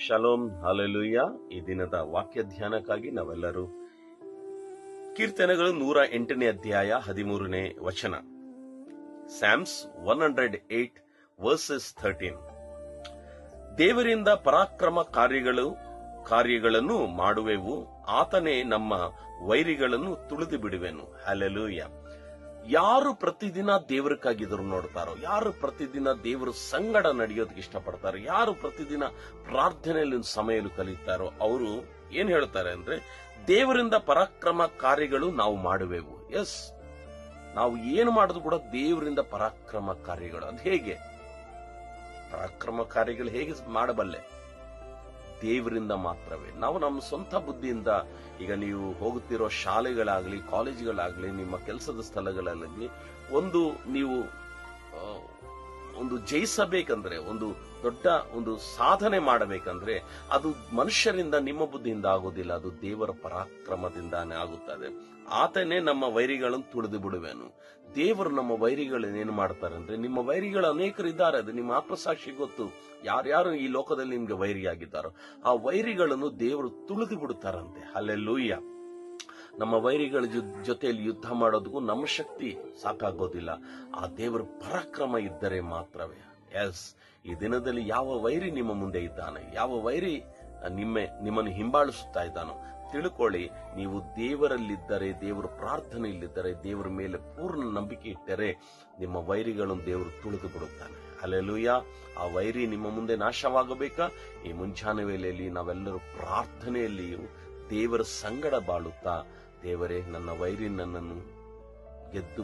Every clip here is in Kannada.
Shalom, hallelujah. ಈ ದಿನದ ವಾಕ್ಯ ಧ್ಯಾನಕ್ಕಾಗಿ ನಾವೆಲ್ಲರೂ ಕೀರ್ತನೆಗಳು 108ನೇ ಅಧ್ಯಾಯ 13ನೇ ವಚನ, ಸ್ಯಾಮ್ಸ್ 108 ವರ್ಸಸ್ 13. ದೇವರಿಂದ ಪರಾಕ್ರಮ ಕಾರ್ಯಗಳನ್ನು ಮಾಡುವೆವು, ಆತನೇ ನಮ್ಮ ವೈರಿಗಳನ್ನು ತುಳಿದು ಬಿಡುವೆನು. ಹಾಲೆಲೂಯ. ಯಾರು ಪ್ರತಿದಿನ ದೇವರಕ್ಕಾಗಿದ್ರು ನೋಡ್ತಾರೋ, ಯಾರು ಪ್ರತಿದಿನ ದೇವರ ಸಂಗಡ ನಡೆಯೋದಕ್ಕೆ ಇಷ್ಟಪಡ್ತಾರೋ, ಯಾರು ಪ್ರತಿದಿನ ಪ್ರಾರ್ಥನೆಯಲ್ಲಿ ಸಮಯಲು ಕಲಿತಾರೋ ಅವರು ಏನ್ ಹೇಳ್ತಾರೆ ಅಂದ್ರೆ, ದೇವರಿಂದ ಪರಾಕ್ರಮ ಕಾರ್ಯಗಳು ನಾವು ಮಾಡುವೆವು. ಎಸ್, ನಾವು ಏನು ಮಾಡೋದು ಕೂಡ ದೇವರಿಂದ ಪರಾಕ್ರಮ ಕಾರ್ಯಗಳು. ಅದು ಹೇಗೆ ಪರಾಕ್ರಮ ಕಾರ್ಯಗಳು ಹೇಗೆ ಮಾಡಬಲ್ಲೆ? ದೇವರಿಂದ ಮಾತ್ರವೇ. ನಾವು ನಮ್ಮ ಸ್ವಂತ ಬುದ್ಧಿಯಿಂದ, ಈಗ ನೀವು ಹೋಗುತ್ತಿರೋ ಶಾಲೆಗಳಾಗ್ಲಿ, ಕಾಲೇಜುಗಳಾಗ್ಲಿ, ನಿಮ್ಮ ಕೆಲಸದ ಸ್ಥಳಗಳಲ್ಲಿ ನೀವು ಜಯಿಸಬೇಕಂದ್ರೆ, ದೊಡ್ಡ ಸಾಧನೆ ಮಾಡಬೇಕಂದ್ರೆ ಅದು ಮನುಷ್ಯರಿಂದ, ನಿಮ್ಮ ಬುದ್ಧಿಯಿಂದ ಆಗೋದಿಲ್ಲ, ಅದು ದೇವರ ಪರಾಕ್ರಮದಿಂದಾನೇ ಆಗುತ್ತದೆ. ಆತನೇ ನಮ್ಮ ವೈರಿಗಳನ್ನು ತುಳಿದು ಬಿಡುವೆನು. ದೇವರು ನಮ್ಮ ವೈರಿಗಳನ್ನ ಏನು ಮಾಡ್ತಾರೆ ಅಂದ್ರೆ, ನಿಮ್ಮ ವೈರಿಗಳು ಅನೇಕರಿದ್ದಾರೆ, ಅದು ನಿಮ್ಮ ಆತ್ಮಸಾಕ್ಷಿ ಗೊತ್ತು. ಯಾರ್ಯಾರು ಈ ಲೋಕದಲ್ಲಿ ನಿಮ್ಗೆ ವೈರಿಯಾಗಿದ್ದಾರೋ ಆ ವೈರಿಗಳನ್ನು ದೇವರು ತುಳಿದು ಬಿಡುತ್ತಾರಂತೆ. ಹಲ್ಲೆಲೂಯ. ನಮ್ಮ ವೈರಿಗಳ ಜೊತೆಯಲ್ಲಿ ಯುದ್ಧ ಮಾಡೋದಕ್ಕೂ ನಮ್ಮ ಶಕ್ತಿ ಸಾಕಾಗೋದಿಲ್ಲ, ಆ ದೇವರ ಪರಾಕ್ರಮ ಇದ್ದರೆ ಮಾತ್ರವೇ. ಎಸ್, ಈ ದಿನದಲ್ಲಿ ಯಾವ ವೈರಿ ನಿಮ್ಮ ಮುಂದೆ ಇದ್ದಾನೆ, ಯಾವ ವೈರಿ ನಿಮ್ಮನ್ನು ಹಿಂಬಾಲಿಸುತ್ತಾ ಇದ್ದಾನೋ ತಿಳ್ಕೊಳ್ಳಿ, ನೀವು ದೇವರಲ್ಲಿದ್ದರೆ, ದೇವರ ಪ್ರಾರ್ಥನೆಯಲ್ಲಿದ್ದರೆ, ದೇವರ ಮೇಲೆ ಪೂರ್ಣ ನಂಬಿಕೆ ಇಟ್ಟರೆ ನಿಮ್ಮ ವೈರಿಗಳನ್ನು ದೇವರು ತುಳಿದು ಬಿಡುತ್ತಾನೆ. ಹಲ್ಲೆಲೂಯ. ಆ ವೈರಿ ನಿಮ್ಮ ಮುಂದೆ ನಾಶವಾಗಬೇಕಾ? ಈ ಮುಂಜಾನೆ ವೇಳೆಯಲ್ಲಿ ನಾವೆಲ್ಲರೂ ಪ್ರಾರ್ಥನೆಯಲ್ಲಿಯೂ ದೇವರ ಸಂಗಡ ಬಾಳುತ್ತಾ, ದೇವರೇ, ನನ್ನ ವೈರಿ ನನ್ನನ್ನು ಗೆದ್ದು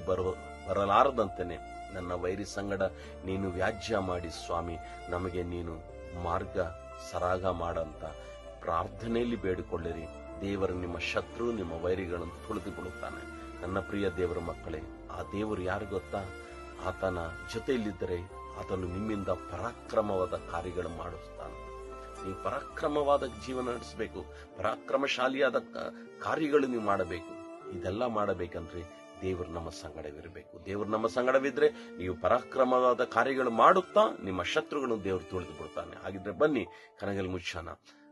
ಬರಲಾರದಂತೆನೆ ನನ್ನ ವೈರಿ ಸಂಗಡ ನೀನು ವ್ಯಾಜ್ಯ ಮಾಡಿ ಸ್ವಾಮಿ, ನಮಗೆ ನೀನು ಮಾರ್ಗ ಸರಾಗ ಮಾಡಂತ ಪ್ರಾರ್ಥನೆಯಲ್ಲಿ ಬೇಡಿಕೊಳ್ಳಿರಿ. ದೇವರು ನಿಮ್ಮ ಶತ್ರು, ನಿಮ್ಮ ವೈರಿಗಳನ್ನು ತುಳಿದು ಬಿಡುತ್ತಾನೆ. ನನ್ನ ಪ್ರಿಯ ದೇವರ ಮಕ್ಕಳೇ, ಆ ದೇವರು ಯಾರು ಗೊತ್ತಾ? ಆತನ ಜೊತೆಯಲ್ಲಿದ್ದರೆ ಆತನು ನಿಮ್ಮಿಂದ ಪರಾಕ್ರಮವಾದ ಕಾರ್ಯಗಳು ಮಾಡಿಸ್ತಾನೆ. ನೀವು ಪರಾಕ್ರಮವಾದ ಜೀವನ ನಡೆಸಬೇಕು, ಪರಾಕ್ರಮಶಾಲಿಯಾದ ಕಾರ್ಯಗಳು ನೀವು ಮಾಡಬೇಕು. ಇದೆಲ್ಲ ಮಾಡಬೇಕಂದ್ರೆ ದೇವರು ನಮ್ಮ ಸಂಗಡವಿರಬೇಕು. ದೇವರು ನಮ್ಮ ಸಂಗಡವಿದ್ರೆ ನೀವು ಪರಾಕ್ರಮವಾದ ಕಾರ್ಯಗಳು ಮಾಡುತ್ತಾ ನಿಮ್ಮ ಶತ್ರುಗಳನ್ನು ದೇವರು ತುಳಿದು ಬಿಡ್ತಾನೆ. ಹಾಗಿದ್ರೆ ಬನ್ನಿ ಕನಗಲ್ ಮುಚ್ಚೋಣ.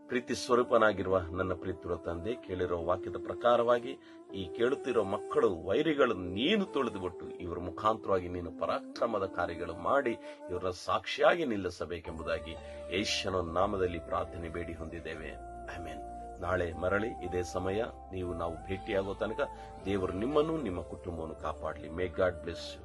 ಪ್ರೀತಿ ಸ್ವರೂಪನಾಗಿರುವ ನನ್ನ ಪ್ರೀತಿಯ ತಂದೆ, ಕೇಳಿರೋ ವಾಕ್ಯದ ಪ್ರಕಾರವಾಗಿ ಈ ಕೇಳುತ್ತಿರೋ ಮಕ್ಕಳು ವೈರಿಗಳನ್ನು ನೀನು ತುಳಿದುಬಿಟ್ಟು ಇವರ ಮುಖಾಂತರವಾಗಿ ನೀನು ಪರಾಕ್ರಮದ ಕಾರ್ಯಗಳು ಮಾಡಿ ಇವರ ಸಾಕ್ಷಿಯಾಗಿ ನಿಲ್ಲಿಸಬೇಕೆಂಬುದಾಗಿ ಯೇಸುವಿನ ನಾಮದಲ್ಲಿ ಪ್ರಾರ್ಥನೆ ಬೇಡಿ ಹೊಂದಿದ್ದೇವೆ. ಆಮೆನ್. ನಾಳೆ ಮರಳಿ ಇದೇ ಸಮಯ ನಾವು ಭೇಟಿಯಾಗೋ ತನಕ ದೇವರು ನಿಮ್ಮನ್ನು, ನಿಮ್ಮ ಕುಟುಂಬವನ್ನು ಕಾಪಾಡಲಿ. May God bless you.